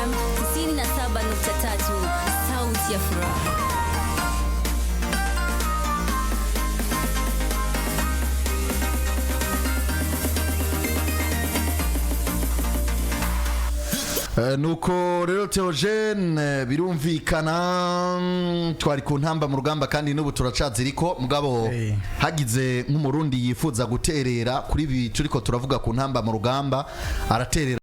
FM 97.3, sauti ya furaha. Nuko rero Theogene birumvikana twari ku ntamba mu rugamba kandi n'ubu turacaziriko mugabo hagize nk'umurundi yifuza guterera kuri ibi turiko turavuga ku ntamba mu rugamba araterera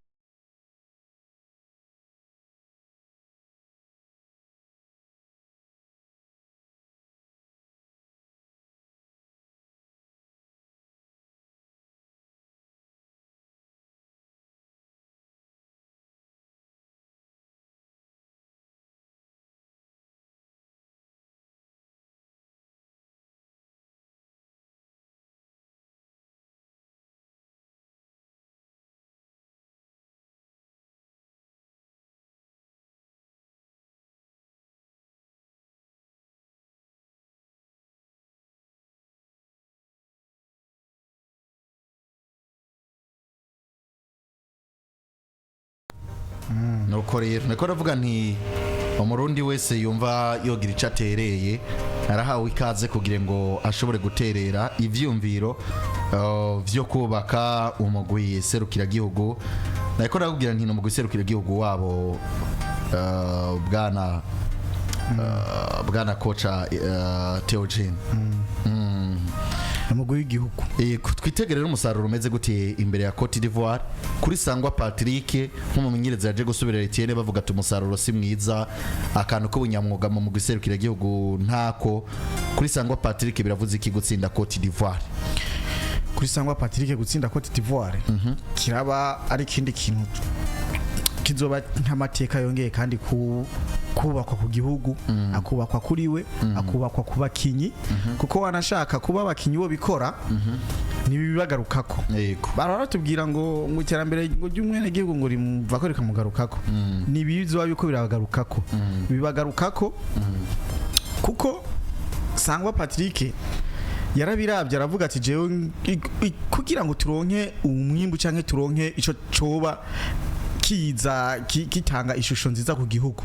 nuko rero niko ravuga nti umurundi wese yumva yogira icatereye arahawe ikaze kugira ngo ashobore guterera ivyumviro vyo kubaka umugwi serukira gihugu niko rakubwira nti umugwi serukira gihugu wabo bwana kocha Theogene umugwi w'igihugu twitegerera umusaruro umeze gute imbere ya Cote d'Ivoire kuri Sangwa Patrick nk'umumenyereza yaje gusubirira Etienne bavuga ati umusaruro si mwiza akantu k'ubunyamwuga mu guserukira igihugu ntako kuri Sangwa Patrick biravuze iki gutsinda Cote d'Ivoire kuri Sangwa Patrick gutsinda Cote d'Ivoire kiraba ari kindi kintu kizoba nk'amateka yongeye kandi kubakwa ku gihugu akubakwa kuri we akubakwa ku bakinyi kuko wanashaka kuba abakinyi bo bikora nibibagarukako baratubwira ngo mu iterambere ry'umwene gihugu ngo rimva ko rikamugarukako nibizo yuko birabagarukako bibagarukako kuko Sangwa Patrick yarabiravye aravuga ati jewe kugira ngo turonke umwimbu canke turonke ico coba kiza kitanga ishusho nziza ku gihugu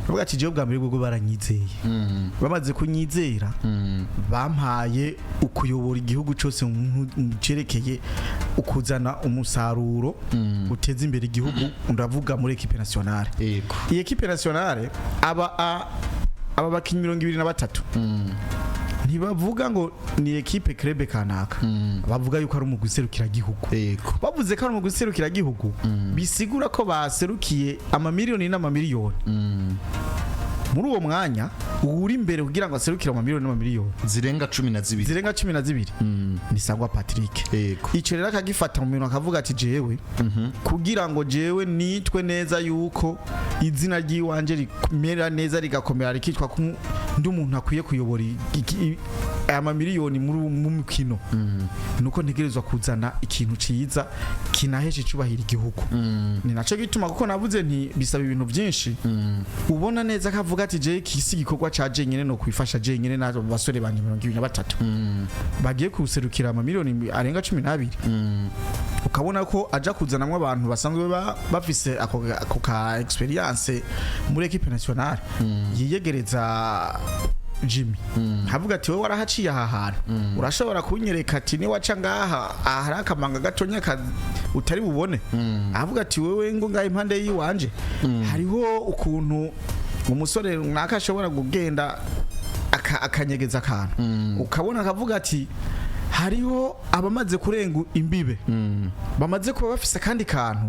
bavuga ati je bwa mbere bwo baranyizeye bamaze kunyizera bampaye ukuyobora igihugu cyose mu cerekeye ukuzana umusaruro uteza imbere igihugu ndavuga muri equipe nationale iyi equipe nationale aba bakinyi 23 ntibavuga ngo ni equipe club kanaka bavuga yuko ari umugwi serukira gihugu bavuze ko ari umugwi serukira gihugu bisigura ko baserukiye amamiliyoni n'amamiliyoni muri uwo mwanya uri imbere kugira ngo aserukire amamiliyoni n'amamiliyoni zirenga 12 ni Sangwa Patrick ico rero akagifata mu bintu akavuga ati jewe kugira ngo jewe nitwe neza yuko izina ry'iwanje rimera neza rigakomera rikitwa ndi umuntu akwiye kuyobora amamiliyoni mu mukino nuko ntegerezwa kuzana ikintu ciza kinahesha icubahira igihugu ni naco gituma kuko navuze nti bisaba ibintu byinshi ubona neza kavuga ati je kisi gikorwa ca jenyene no kwifasha jenyene nazo basore banje 23 bagiye kuserukira amamiliyoni arenga 12 ukabona ko aja kuzanamwe abantu basanzwe bafise ako ka experience muri equipe nationale yiyegereza Jimmy havuga ati wowe warahaciye aha hantu urashobora kunyereka ati ni waca ngaha ahari akamanga gatonya utari bubone havuga ati wewe ngo ngahe impande yiwanje hariho ukuntu umusore naka ashobora kugenda akanyegeza akantu ukabona akavuga ati hariho abamaze kurenga imbibe bamaze kuba bafise kandi kantu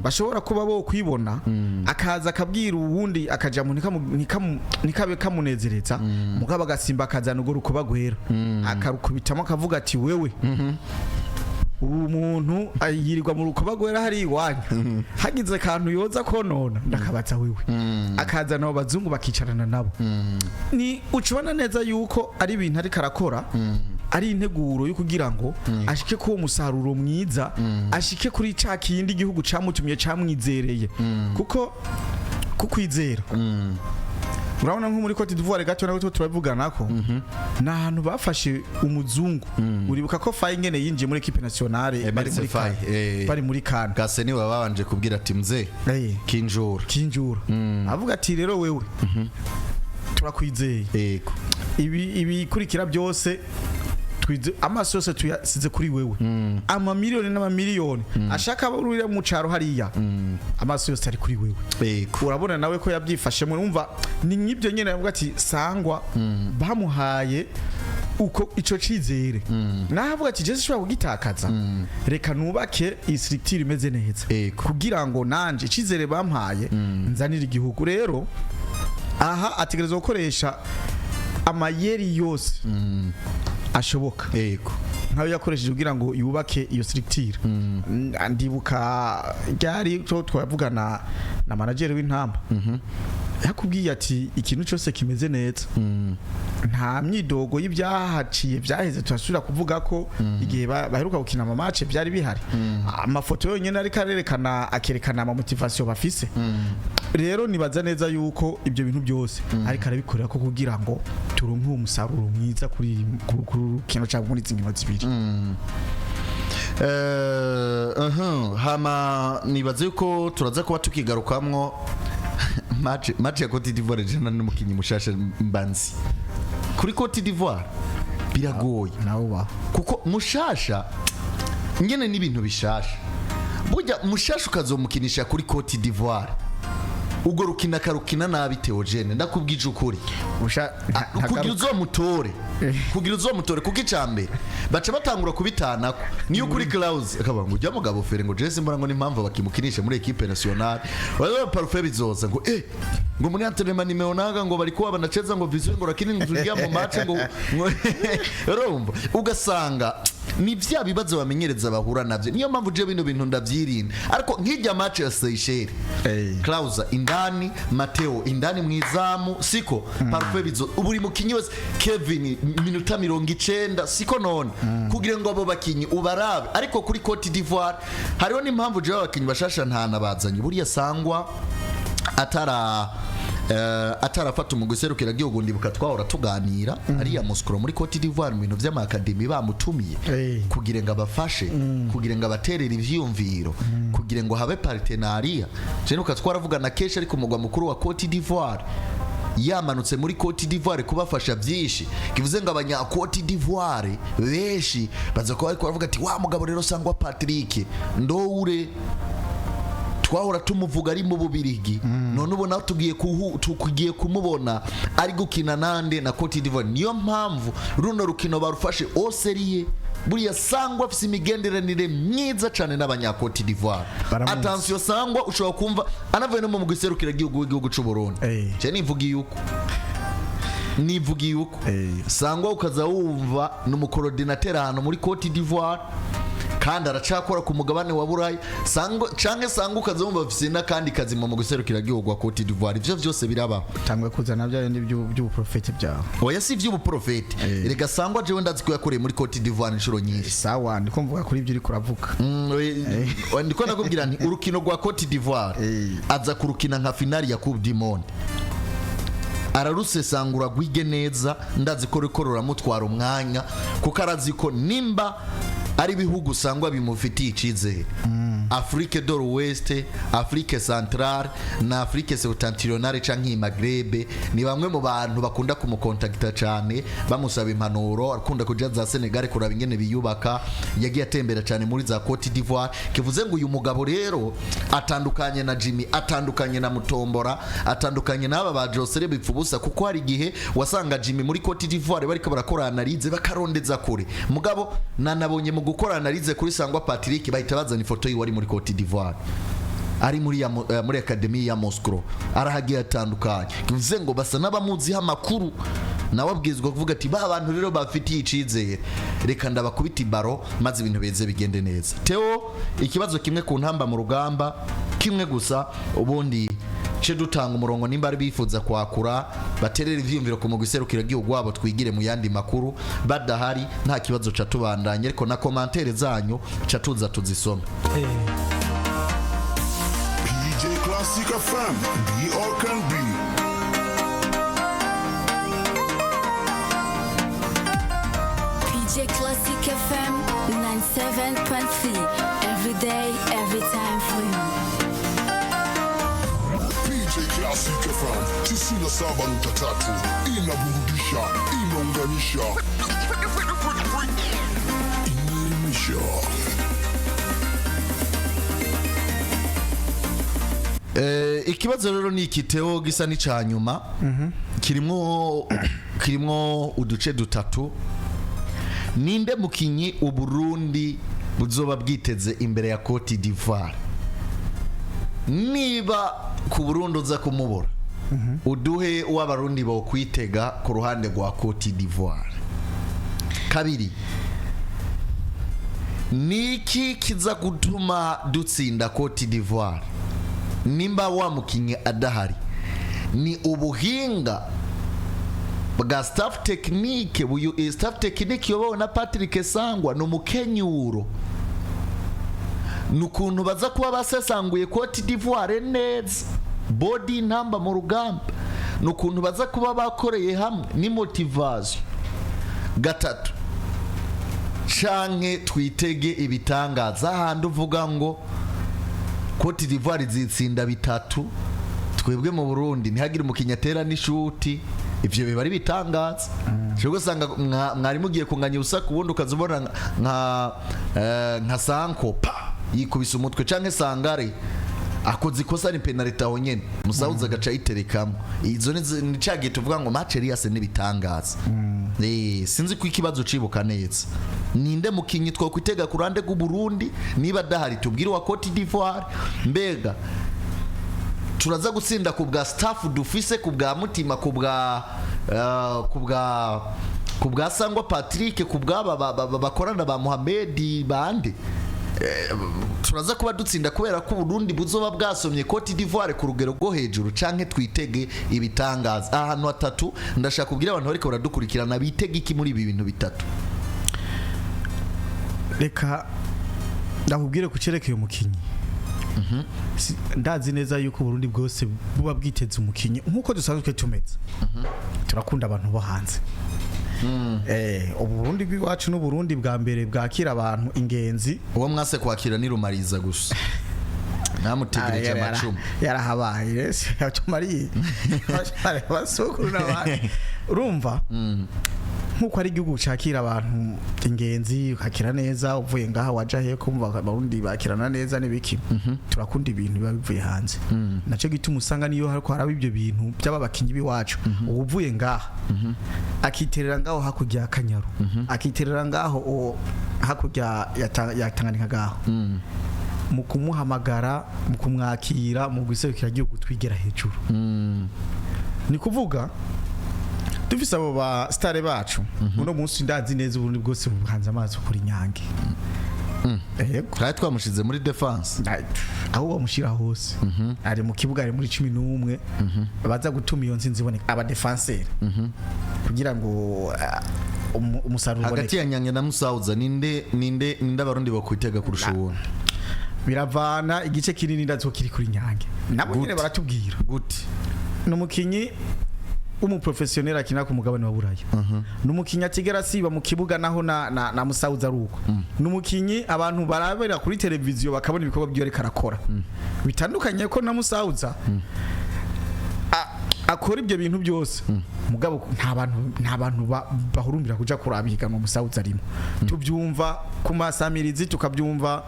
bashobora kuba bo kwibona akaza akabwira uwundi akaja mu nikabe kamunezereza mugaba gasimba akazana ugo rukuba gwera akarukubitamo akavuga ati wewe ubu muntu ayirirwa mu rukuba gwera hari iwanyu hagize kantu yoza konona ndakabaza wewe akaza nabo bazungu bakicarana nabo ni ucibona neza yuko ari ibintu ari karakora ari integuro yo kugira ngo ashike ko umusaruro mwiza ashike kuri ca kindi gihugu camutumye camwizereye kuko kukwizera urabona nko muri Cote d'Ivoire gato nawe turavugana ko nahantu bafashe umuzungu uribuka ko Faye ngene yinjiye muri equipe nationale bari muri Kana gase ni babanje kubwira ati mze kinjura avuga ati rero wewe turakwizeye yego ibi kurikira byose amaso yose tuyasize kuri wewe amamiliyoni n'amamiliyoni ashaka urire mu caro hariya amaso yose ari kuri wewe urabona nawe ko yabyifashemo umva ni nk'ibyo nyene yavuga ati Sangwa bamuhaye uko ico cizere navuga ati Jesse shobora kugitakaza reka nubake structure imeze neza kugira ngo nanje cizere bampaye nzanira igihugu rero aha ategereza gukoresha amayeri yose ashoboka nkaho yakoresheje kugira ngo yubake iyo structure ndibuka ryari cyo twavugana na manager w'intamba yakubwiye ati ikintu cyose kimeze neza nta myidogo y'ibyahaciye byaheze turasubira kuvuga ko igihe baheruka gukina ama match byari bihari amafoto yonyine ari karerekana akerekana ama motivation bafise rero nibaza neza yuko ibyo bintu byose ariko arabikorera ko kugira ngo turonke umusaruro mwiza kuri kino cyangwa muri zingino zibiri hama nibaze yuko turaza kuba tukigarukamwo match ya Cote d'Ivoire jana n'umukinyi mushasha mbanzi kuri Cote d'Ivoire biragoye nawo kuko mushasha ngene n'ibintu bishasha burya mushasha ukazomukinisha kuri Cote d'Ivoire ugo rukina karukina nabi Theogene ndakubwije ukuri kugira uzomutore kuko icambere baca batangura kubitanako niyo kuri Klaus akaba ngo ujya mugabo fere ngo Jesse mbona ngo n'impamvu bakimukinisha muri equipe nationale wala parfait bizoza ngo ngo muri entraînement nimeonaga ngo bari kuba banacheza ngo vision ngo rakini nzugia mu match ngo rombo ugasanga ni vya bibazo bamenyereza bahura navyo niyo mpamvu je bino bintu ndavyirinda ariko nkijya match ya Seychelles Klaus indani Mateo indani mwizamu siko parfait bizo uburi mukinyi wese Kevin minuta 90 siko none kugira ngo abo bakinyi ubarabe ariko kuri Cote d'Ivoire hariho n'impamvu je abakinyi bashasha ntana bazanye buriya Sangwa atarafata umuguserukira gihugu ndibuka twahora tuganira ariya muskuro muri Cote d'Ivoire mu bintu by'amakademi bamutumiye kugira ngo abafashe kugira ngo abaterere ivyumviro kugira ngo habe partenariat je nuka twaravugana kesha ariko umugwa mukuru wa Cote d'Ivoire yamanutse muri Cote d'Ivoire kubafasha byinshi kivuze ngo abanya Cote d'Ivoire beshi baza ko ariko baravuga ati wa mugabo rero Sangwa Patrick ndoure twahora tumuvuga ari mu Bubirigi none ubona tugiye kumubona ari gukina nande na Cote d'Ivoire niyo mpamvu runo rukino barufashe oseriye buriya Sangwa afise imigenderanire myiza cyane n'abanya Cote d'Ivoire attention Sangwa ushobora kumva anavuye no mu guserukira igihugu cy'u Burundi je nivugiye uko Sangwa ukaza wumva n'umukoordinateur hano muri Cote d'Ivoire kandi aracakora ku mugabane wa Burayi Sangwa ukazumva bafise n'akandi kazi mu guserukira igihugu wa Cote d'Ivoire ivyo byose biraba tangwe kuzana bya by'ubuprofete byawe oya si ivy'ubuprofete rega Sangwa jewe ndazi ko yakoreye muri Cote d'Ivoire inshuro nyinshi sawa ndiko mvuga kuri ibyo uri kuravuga ndiko nakubwira nti urukino rwa Cote d'Ivoire aza kurukina nka finali ya Coupe du Monde ararusesangura gwige neza ndazi ko rikorora mutwara umwanya kuko arazi ko nimba ari bihugu Sangwa bimufitiye icizere Afrique de l'Ouest, Afrique Centrale na Afrique Septentrionale canke Maghreb ni bamwe mu bantu bakunda kumukontakta cyane bamusaba impanuro akunda kuja za Senegal kuraba ingene biyubaka yagiye atembera cyane muri za Cote d'Ivoire kivuze ngo uyu mugabo rero atandukanye na Jimmy atandukanye na Mutombora atandukanye n'aba ba Jose bipfubusa kuko hari gihe wasanga Jimmy muri Cote d'Ivoire bariko barakora analize bakarondeza kure mugabo nanabonye mu gukora analize kuri Sangwa Patrick bahita bazana ifoto yiwe muri Cote d'Ivoire ari muri academy ya Moscow arahagiye atandukanye kivuze ngo basa n'abamuzi amakuru nawe abwizwa kuvuga ati ba bantu rero bafitiye icizere reka ndabakubita baro maze ibintu beze bigende neza Theo ikibazo kimwe ku ntamba mu rugamba kimwe gusa ubundi ce dutanga umurongo nimba ari bifuza kwakura baterera ivyumviro ku mugiserukira gihugu wabo twigire mu yandi makuru badahari nta kibazo ca tubandanye ariko na commentaire zanyu ca tuza tuzisome PJ Classic FM, be or can be. DJ Classic FM 97.3. Every day, every time for you. DJ Classic FM 97.3 inaburudisha, inaunganisha, inaelimisha. Ikibazo rero ni ikiteo gisa n'icanyuma kirimo uduce dutatu. Ninde mukinyi Uburundi buzoba bwiteze imbere ya Cote d'Ivoire? Niba ku Burundi uza kumubura uduhe w'abarundi bo kwitega ku ruhande rwa Cote d'Ivoire. Kabiri, niki kiza gutuma dutsinda Cote d'Ivoire? Nimba wa mukinyi adahari, ni ubuhinga bwa staff technique, buyu staff technique yobowe na Patrick Sangwa no mukenyuro, nukuntu baza kuba basesanguye Cote d'Ivoire neza, body number mu rugamba, nukuntu baza kuba bakoreye hamwe ni motivation. Gatatu, canke twitege ibitangaza handi uvuga ngo Cote d'Ivoire zitsinda bitatu, twebwe mu Burundi ntihagire umukinya atera n'ishuti. Ivyo biba ari bitangaza. Cyo gusanga mwari mugiye kunganya usaku ubundi ukazubona nka Sanko yikubise umutwe canke Sangare akoze ikosa ni penalty aho nyene musauza gaca iterekamo. Izo ni cagiye tuvuga ngo match yase n'ibitangaza. Sinzi ko ikibazo cibuka neza. Ninde mukinyi two kwitega ku rande rw'u Burundi niba dahari tubwire wa Cote d'Ivoire? Mbega turaza gutsinda ku bwa staff dufise, ku bwa mutima, ku bwa Sangwa Patrick, ku bwa bakorana ba Mohamed bande? Turaza kuba dutsinda kubera ko Burundi buzoba bwasomye Cote d'Ivoire ku rugero rwo hejuru canke twitege ibitangaza? Ahantu hatatu ndashaka kubwira abantu bariko baradukurikirana bitege iki muri ibi bintu bitatu. Reka ndakubwire ku cerekeye umukinyi. Ndazi neza yuko Burundi bwose buba bwiteze umukinyi nkuko dusanzwe tumeze. Turakunda abantu bo hanze. Uburundi bw'iwacu n'Uburundi bwa mbere bwakira abantu ingenzi. Uwo mwase kwakira ni Rumariza gusa. Namutegereje amacumu. Yarahabaye yatumariye. Basokuru n'abandi. Urumva? Nkuko ari igihugu cyakira abantu ingenzi ukakira neza, uvuye ngaha waja he kumva abarundi bakirana neza n'ibiki. Turakunda ibintu biba bivuye hanze. Naco gituma usanga niyo hariko haraba ibyo bintu by'abakinyi biwacu, uvuye ngaha akiterera ngaho hakujya Kanyaru, akiterera ngaho hakujya yatanganika ngaho, mu kumuhamagara, mu kumwakira, mu guserukira igihugu twigera hejuru. Ni kuvuga dufise abo ba stare bacu uno munsi ndazi neza Uburundi bwose buhanze amazi kuri Nyange. Kandi twamushize muri defense aho bamushira hose. Ari mu kibuga, ari muri 11 baza gutuma iyo nzinzi iboneka aba defenseur kugira ngo umusaruro uboneke. Hagati ya Nyange na Musauza ninde abarundi bakwitega kurusha ubundi? Biravana, igice kinini ndazo kiri kuri Nyange. Nabo nyine baratubwira gute n'umukinyi umuprofessionnel akina ku mugabane wa Buraya. Numukinyi atigera siba mu kibuga naho na Musauza ruko. Numukinyi abantu barabera kuri televiziyo bakabona ibikorwa byo reka rakora. Bitandukanye ko na Musauza akora ibyo bintu byose. Mugabo nta bantu bahurumbira kuja kurabiga mu Musauza arimo. Tubyumva ku masamirizi, tukabyumva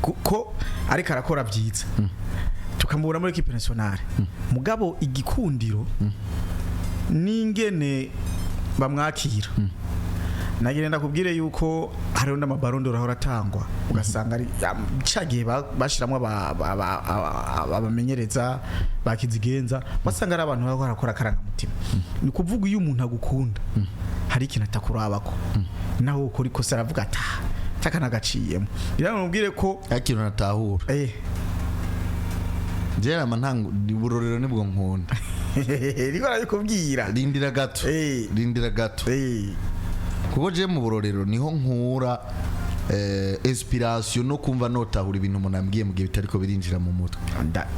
ko ariko arakora byiza. Tukamubura muri equipe nationale. Mugabo igikundiro ningene bamwakira. Nagenda kubwire yuko hariho n'amabarondo rahora tangwa, ugasanga ari cagiye bashiramwe abamenyereza bakizigenza, basanga ari abantu bako barakora karanga mutima. Ni kuvuga iyo umuntu agukunda hari ikintu atakurabako, naho ukora ikosa aravuga ata takana gaciyemo. Biramubwire ko ikintu natahura. Jera mantangu burorero nibwo nkunda. Riko arabikubwira. Rindira gato. Rindira gato. Kuko je mu burorero niho nkura inspiration no kumva notahura ibintu umuntu ambwiye mu gihe bitariko birinjira mu mutwe.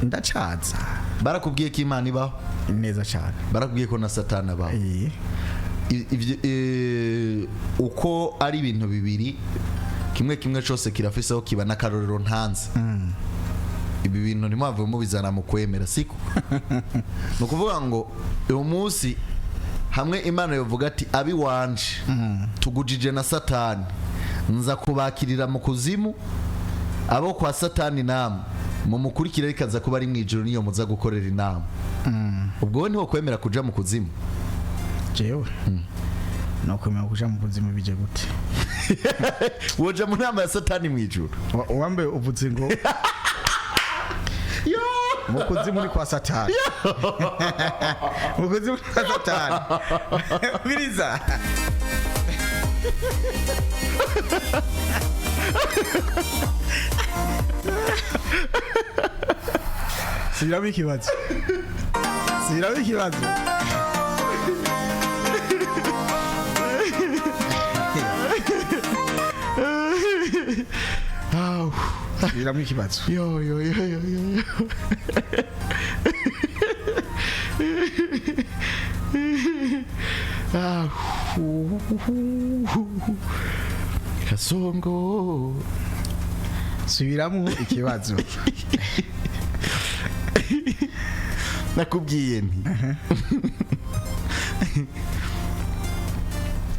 Ndacaza. Barakubwiye ko Imana ibaho neza cyane. Barakubwiye ko na Satani abaho. uko ari ibintu bibiri kimwe cyose kirafiseho kiba n'akarorero ntanze ibi bintu ntimwave mubizana mu kwemera siko ni ukuvuga ngo uyu munsi hamwe Imana yovuga ati abi wanje tugujije na Satani nza kubakirira mu kuzimu abo kwa Satani namwe mu mukurikire rikaza kuba ari mwijuru niyo muza gukorera inama ubwo niho kwemera kuja mu kuzimu jewe no kwemera kuja mu kuzimu bije gute woja mu nama ya Satani mwijuru wambe uvuze ngo mu kuzimu ni kwa Satani mu kuzimu kwa Satani biriza Siraba ikibazo Siraba ikibazo yo Kasongo subiramo ikibazo nakubwiye nti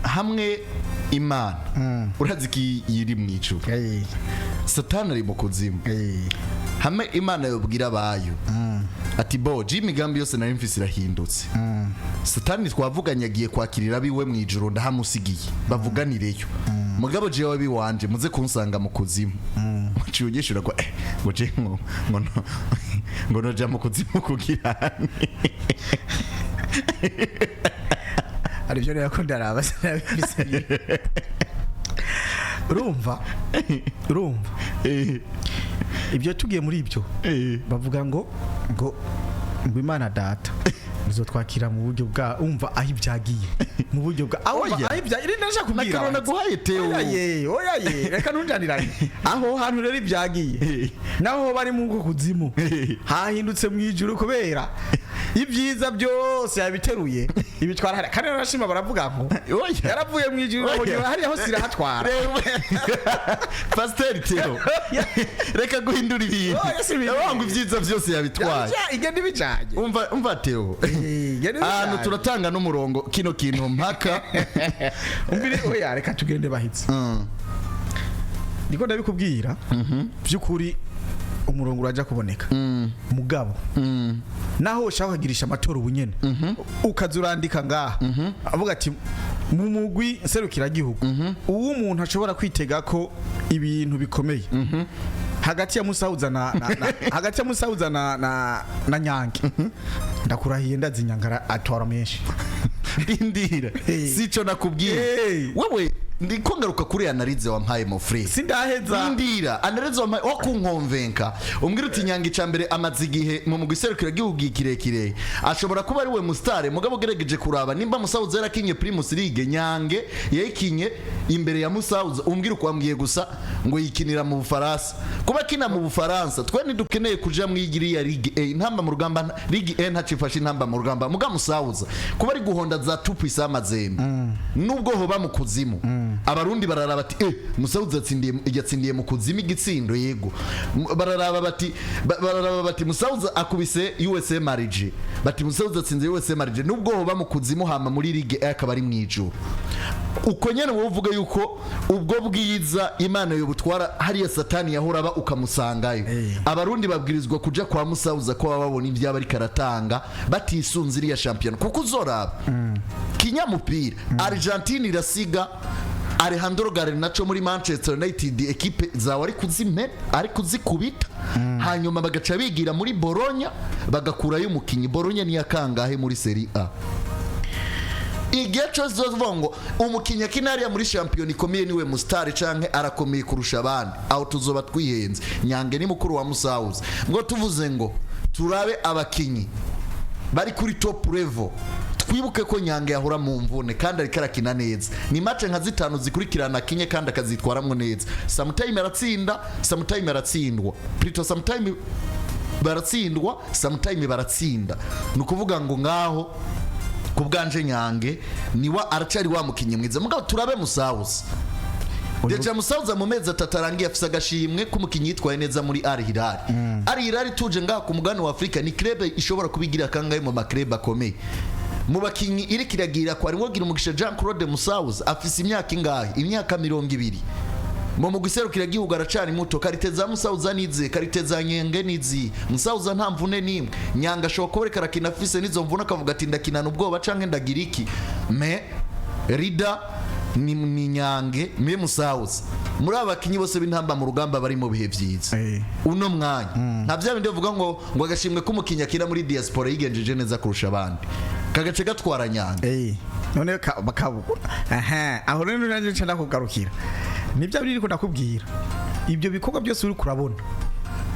hamwe Imana urazi ki yiri mwijuru Satani ari mu kuzimu hamwe Imana yobwira abayo ati bo imigambi yose nari mfise irahindutse Satani twavuganye agiye kwakirira biwe mwijuru ndahamusigiye bavuganireyo mugabo jewe biwanje muze kunsanga mu kuzimu cyugishura ko ngo je ngo noja mu kuzimu kugira ari byo rero ko ndaraba sinabise urumva ibyo tugiye muri ibyo bavuga ngo Imana data nizo twakira mu buryo bwa umva aho ibyagiye mu buryo bwa aho ibyagiye ndashaka kubwira nakarona guhaye teo oya reka ntunjanirane aho hantu rero ibyagiye naho bari mu kuzimu hahindutse mu ijuru kubera ibyiza byose yabiteruye ibitwara kandi narashima baravuga ngo yaravuye mu ijuru ngo hari aho sirahatwara pasteur teo reka guhindura ibintu ngo ibyiza byose yabitwaye igende bijanye umva teo ahantu turatanga n'umurongo kino kintu mpaka umbire oya reka tugende bahitse niko ndabikubwira byukuri umurongo uraja kuboneka mugabo naho ushaka kugirisha amatora ubunyene ukazurandika ngaha avuga ati mu mugwi serukira gihugu uwo umuntu ashobora kwitega ko ibintu bikomeye hagati ya Musauza na Nyange ndakurahiye ndazinyangara atora menshi indira sico nakubwiye wewe ndiko ngaruka kuri analize wampaye mo free sindaheza indira analize wampaye wakunkonvenka umbwira uti Nyange icambere amazigihe mu mugiserukira gihugu kirekire ashobora kuba ari we mustare mugabo geregeje kuraba nimba Musauza yarakinye Primus League Nyange yayikinye imbere ya Musauza umbwira ukwambwiye gusa ngo yikinira mu Bufaransa kuba kina mu Bufaransa twe ntidukeneye kuja mwigiriya Ligue A intamba mu rugamba Ligue A ntacifashe intamba mu rugamba muga Musauza kuba ari guhonda za tupisa amazembe nubwo hoba mu kuzimu abarundi bararaba bati Musauza yatsindiye mu kuzimu igitsindo yego bararaba bati Musauza akubise USA Marige bati Musauza atsinze USA Marige nubwo hoba mu kuzimu hama muri Ligue A akaba ari mwijuru uko nyene wowe uvuga yuko ubwo bwiza Imana yo butwara hariya Satani yahoraba ukamusangayo abarundi babwirizwa kuja kwa Musauza ko babona ivyaba ari karatanga batisunze iriya champion kuko uzoraba kinyamupira Argentine irasiga Alejandro Garnacho muri Manchester United equipe zawe ari kuzikubita hanyuma bagaca bigira muri Bologna bagakurayo umukinyi Bologna ni yakangahe muri Serie A igihe zovongo umukinya kinariya muri champion ikomeye niwe mustari canke arakomeye kurusha abandi aho tuzoba twihenze Nyange ni mukuru wa Musauza ngo tuvuze ngo turabe abakinyi bari kuri top level twibuke ko Nyange yahora mu mvune kandi ari karakina neza ni match nka zitanu zikurikirana kinye kandi akazitwaramwe neza sometime aratsinda sometime aratsindwa plutôt sometime baratsindwa sometime baratsinda nukuvuga ngo ngaho ku bwanje Nyange niwa aracari wa mukinyi mwiza mugabo turabe Musauza Deja Musauza mu mezi 3 arangiye afise agashimwe k'umukinyi yitwaye neza muri Al Hilal. Al Hilal tuje ngaha ku mugani wa Afrika ni club ishobora kubigira kangahe mu maklub akomeye. Mu bakinyi iri kiragira ko ari wogira umugisha Jean Claude Musauza afise imyaka ingahe? Imyaka 20. Mu mugiserukira gihugu aracari muto kariteza Musauza nize kariteza Nyenge nizi Musauza nta mvune nimwe Nyanga shokore karakina afise nizo mvune akavuga ati ndakinana ubwoba canke ndagira iki me Rida ni Nyange me Musauza muri abakinyi bose b'intamba mu rugamba bari mu bihe vyiza uno mwanya nta bya bindi bavuga ngo agashimwe k'umukinya kira muri diaspora yigenjeje neza kurusha abandi kagace gatwara Nyange none bakabuko aho rero nanje nca ndakugarukira nibyo biri ko ndakubwira ibyo bikorwa byose uri kurabona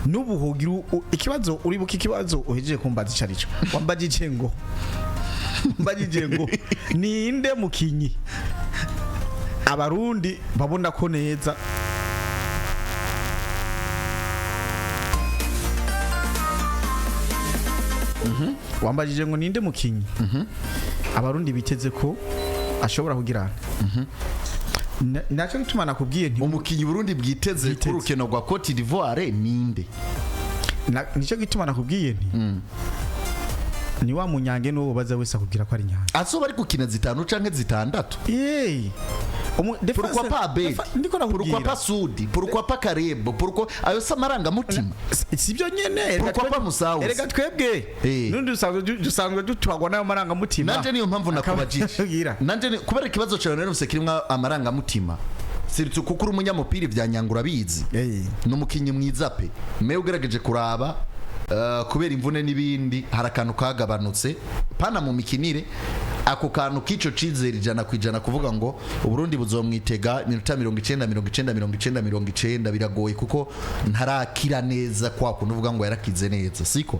n'ubuhogira ikibazo uri buki kibazo uhejeje kumbaza icarico wambajije ngo ninde mukinyi abarundi babona ko neza wambajije ngo ninde mukinyi abarundi biteze ko ashobora kugira naco gituma nakubwiye nti umukinyi Burundi bwiteze ku rukeno rwa Cote d'Ivoire ninde nico gituma nakubwiye nti ni wa Munyange no baza wese akubwira ko ari Nyange azoba ari gukina 5 canke 6 pourquoi pas Abedi pourquoi pas Sudi pourquoi pas Karebo pourquoi ayo samaranga mutima sibyo nyene pourquoi pas Musauza erega twebwe nundi dusanzwe dutwagwa nayo maranga mutima nanje niyo mpamvu nakubajije nanje kubera ikibazo cyawe rero kirimo amaranga mutima sirtu kukuru umunyamupira vya Nyangura bizi n'umukinyi mwiza pe me ugerageje kuraba kubera imvune n'ibindi harakantu kagabanutse pana mu mikinire ako kantu kico cizera 100% kuvuga ngo Uburundi buzomwitega minota 90 biragoye kuko ntarakira neza kwa kuvuga ngo yarakize neza siko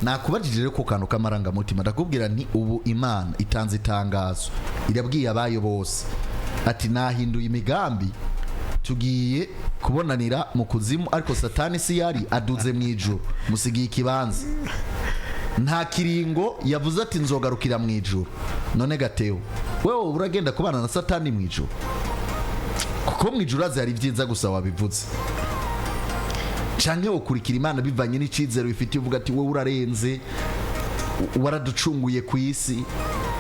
nakubajije rero ko kantu kamaranga mutima ndakubwira nti ubu Imana itanze itangazo irabwiye abayo bose ati nahinduye imigambi tugiye kubonanira mu kuzimu ariko satani si yari aduze mu ijuru musigiye ikibanza nta kiringo yavuze ati nzogarukira mu ijuru none Gateo wewe uragenda kubana na satani mu ijuru kuko mu ijuru azari byiza gusa wabivuze canke ukurikira Imana bivanye n'icizero bifitiye uvuga ati wewe urarenze waraducunguye ku isi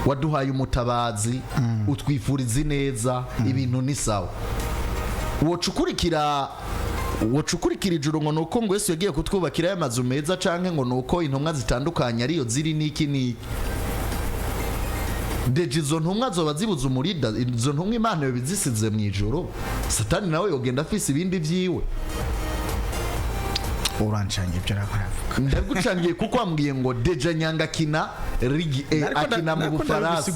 waduhaye umutabazi utwifuriza neza ibintu ni sawa wocukurikira ijuru ngo nuko ngo Yesu yagiye kutwubakira y'amazu meza canke ngo nuko intumwa zitandukanye ariyo ziri niki deje izo ntumwa zoba zibuza umurida izo ntumwa Imana yo bizisize mu ijuru satani nawe yogenda afise ibindi vyiwe urancangiye byo aravuga ndagucangiye kuko ambwiye ngo deje Nyanga akina akina mu Bufaransa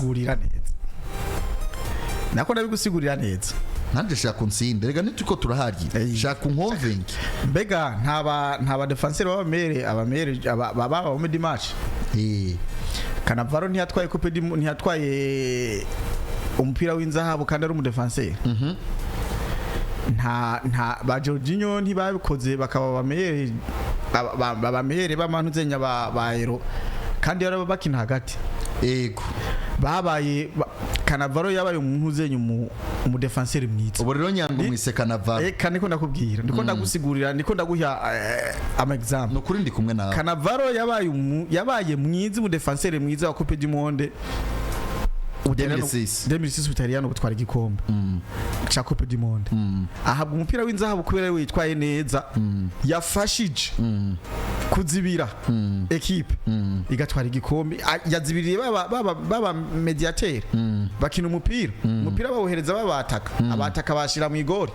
nako ndabigusigurira neza nanje shaka unsinde rega nituko turahagiye shaka unkonvenke mbega ntaba defenseur abamere baba mu dimanche Kanavaro ntiyatwaye coupe ntiyatwaye umupira w'inzahabu kandi ari umudefenseur nta ba Jorginho ntibabikoze bakaba bamere bamantu zenya ba Ero kandi yari bakina hagati ego babaye Kanavaro yabaye umuntu zenya mu defenseur mwiza ubu rero Nyanga mwise Kanavaro niko ndakubwira ndiko ndagusigurira ndiko ndaguha ama example no kuri ndi kumwe nawe Kanavaro yabaye mwiza mu defenseur mwiza wa Coupe du Monde 2006 Butaliyano gutwara igikombe cha Coupe du Monde ahabwa umupira w'inzahabu kubera witwaye neza yafashije kuzibira equipe igatwara igikombe yazibiriye baba mediateur bakina umupira bawuhereza babataka abataka bashira mu igori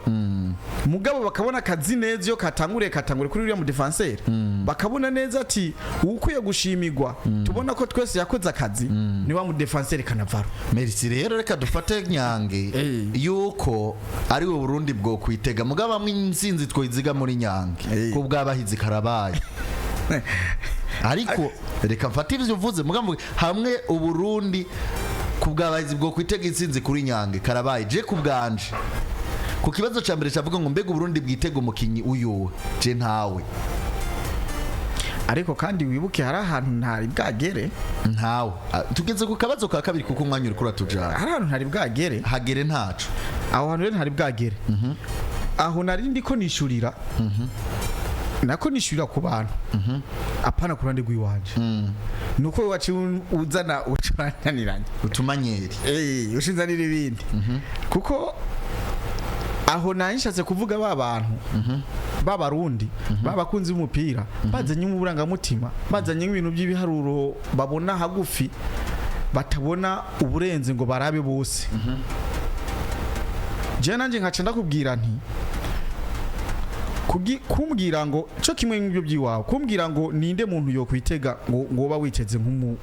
mugabo bakabona kazi neza yo katangure kuri uriya mu defenseur bakabona neza ati ukwiye gushimigwa tubona ko twese yakoze akazi ni wa mu defenseur Kanavaro merci rero reka dufate Nyange yuko ari we Burundi bwo kwitega mugabo amwe insinzi twoyiziga muri Nyange ko bwabahizi karabaye ariko reka mfate ivyo uvuze mugabo hamwe Uburundi ku bwabahizi bwo kwitega insinzi kuri Nyange karabaye je ku bwanje ku kibazo ca mbere cavuga ngo mbega Uburundi bwitega umukinyi uyu je ntawe ariko kandi wibuke hari ahantu ntari bwagere ntawe tugeze ku kabazo ka kabiri kuko umwanya uri kuratujana hari ahantu ntari bwagere hagere ntacu aho hantu rero ntari bwagere aho nari ndiko nishurira nako nishurira ku bantu apana ku ruhande rw'iwanje nuko waci uzana ucurananiranye utumanyeri ushinzanira ibindi kuko aho nanishatse kuvuga ba bantu b'abarundi babakunzi b'umupira bazanye uburangamutima bazanye ibintu by'ibiharuro babona hagufi batabona uburenze ngo barabe bose je nanje nkaca ndakubwira nti kumbwira ngo cyo kimwe n'ibyo by'iwawe kumbwira ngo ninde muntu yo kwitega ngo ba witeze ngo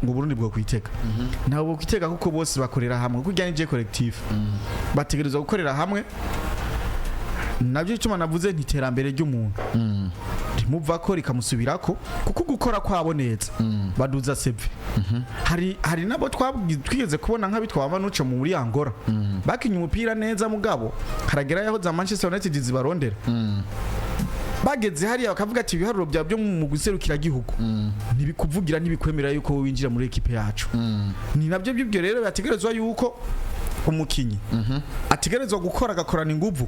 Burundi bwo kwitega ntabwo kwitega kuko bose bakorera hamwe kujya nije collective bategerezwa gukorera hamwe nabyo cyo navuze ntiterambere ry'umuntu rimuva ko rikamusubirako kuko gukora kwabo neza baduza seve hari nabo twigeze kubona nk'abitwa nuce mu muri Angola bakinye umupira neza mugabo haragera yaho za Manchester United zibarondera bageze hariya bakavuga ati ibiharuro byo mu guserukira gihugu ntibikuvugira ntibikwemerera yuko winjira muri equipe yacu ni nabyo by'ibyo rero bategerezwa yuko umukinyi ategerezwa gukora agakorana inguvu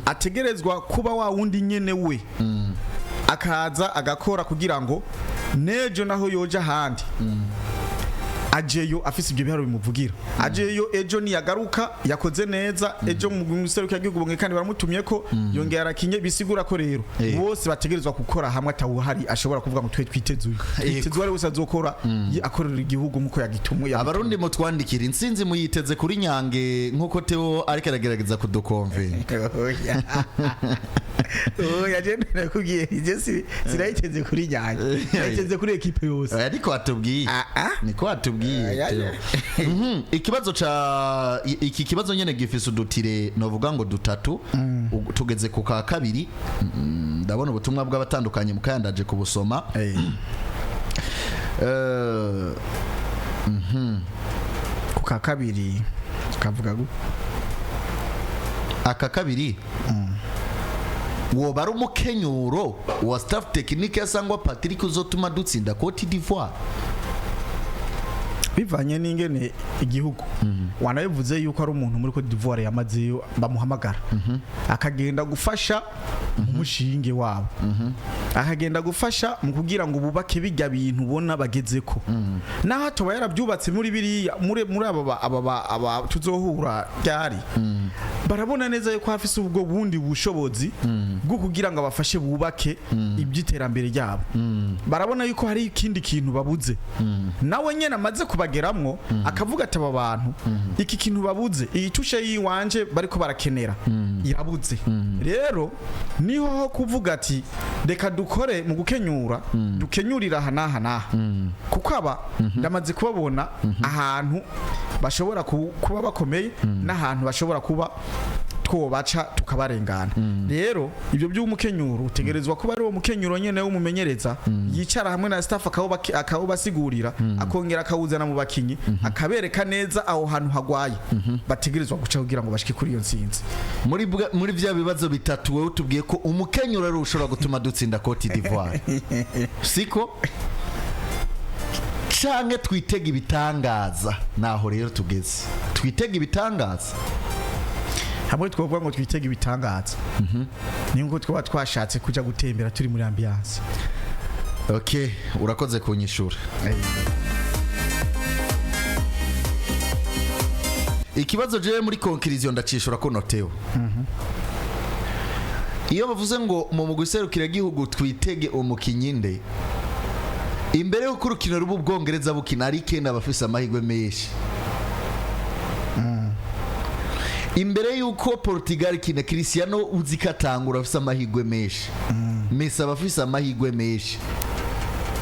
ategerezwa kuba wa wundi nyene we akaza agakora kugira ngo nejo naho yoja handi ajeyo afise ibyo biharuro bimuvugira ajeyo ejo ni yagaruka yakoze neza ejo mu guseruka y'igihugu bonge kandi baramutumye ko yongera arakinye bisigura ko rero bose bategerezwa gukora hamwe atawuhari ashobora kuvuga ngo twe twitezuye twitezuye wese azokora akorera igihugu nkuko yagitumwe abarundi mu twandikira insinzi muyiteze kuri Nyange nkuko Theo ariko aragerageza kudukonve yagenda kugiye je sirayiteze kuri Nyange yiteze kuri equipe yose ariko atubwiye niko atubwiye ikibazo ca iki kibazo nyene gifise udutire novuga ngo dutatu tugeze ku ka kabiri ndabona ubutumwa bw'abatandukanye mukayandaje kubusoma ku ka kabiri kavuga go aka kabiri woba ari umukenyuro wa staff technique ya Sangwa Patrick uzotuma dutsinda Cote d'Ivoire bivanye n'ingene igihugu wanabivuze yuko ari umuntu muri Cote d'Ivoire yamazeyo bamuhamagara akagenda gufasha umushinge wabo akagenda gufasha mu kugira ngo bubake bijya bintu ubona bagezeko naho atoba yarabyubatse muri biriya muri aba tuzohura ryari barabona neza yuko hafise ubwo bundi bushobozi bwo kugira ngo abafashe bubake iby'iterambere ryabo barabona yuko hari ikindi kintu babuze nawe nyene amaze kubageramwo akavuga ati aba bantu iki kintu babuze iyi tushe yiwanje bariko barakenera irabuze rero niho ho kuvuga ati reka dukore mu gukenyura dukenyurira hanaha kuko aba ndamaze kubabona ahantu bashobora kuba bakomeye n'ahantu bashobora kuba twobaca tukabarengana rero ibyo by'umukenyuro utegerezwa kuba ari uwo mukenyuro nyene w'umumenyereza yicara hamwe na staff akawubasigurira akongera akawuzana mu bakinyi akabereka neza aho hantu hagwaye bategerezwa guca kugira ngo bashike kuri iyo nsinzi muri vya bibazo bitatu wewe utubwiye ko umukenyuro ari ushobora gutuma dutsinda Cote d'Ivoire siko canke twitega ibitangaza naho rero tugeze twitega ibitangaza hamwe twovuga ngo twitega ibitangaza ni ngo twaba twashatse kuja gutembera turi muri ambiance okay urakoze kunyishura ikibazo je muri conclusion ndacishura ko noteo iyo bavuze ngo mu guserukira gihugu twitege umukinyinde imbere yo kurukina rubu Bwongereza bukina Arico n'abafise amahirwe menshi imbere yuko Portugal kina Cristiano uzikatangura afise amahirwe menshi Messi abafise amahirwe menshi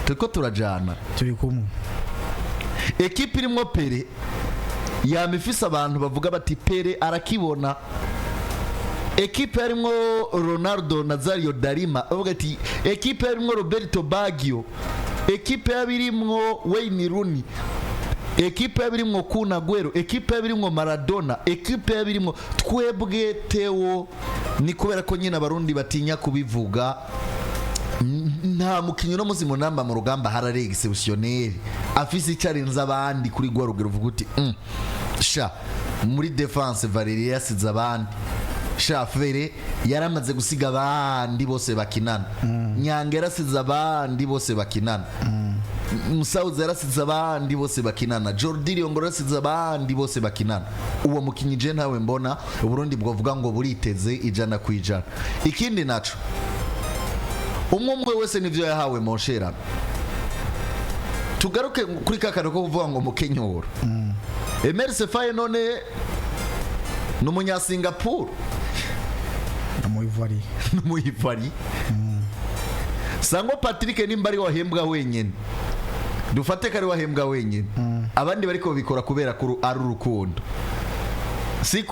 tuko turajana turi kumwe equipe irimo Pere yamifise abantu bavuga bati Pere arakibona equipe yarimo Ronaldo Nazario Darima bavuga ati equipe yarimo Roberto Baggio equipe yabirimwo Wayne Rooney equipe yabirimwo Kun Aguero equipe yabirimwo Maradona equipe yabirimwo twebwe Theo ni kubera ko nyine abarundi batinya kubivuga nta mukinyi no muzimo namba mu rugamba harare exceptionnel afise icarenza abandi kuri gwa rugero uvuga uti sha muri defense Valerie yasize abandi Shafere yaramaze gusiga abandi bose bakinana Nyangera asize abandi bose bakinana Musauza yarasize abandi bose bakinana Jordi Riongoro yarasize abandi bose bakinana uwo mukinyi je ntawe mbona Burundi bwovuga ngo buriteze ijana kwijana ikindi naco umwe wese nivyo yahawe monshera tugaruke kuri kakaro ko kuvuga ngo mukenyoro Emerse Faye none n'umunya Singapore n'umuyivari Sangwa Patrick nimbari wahembwa wenyene dufate kari wahembwa wenyene abandi bariko bikora kubera ari urukundo siko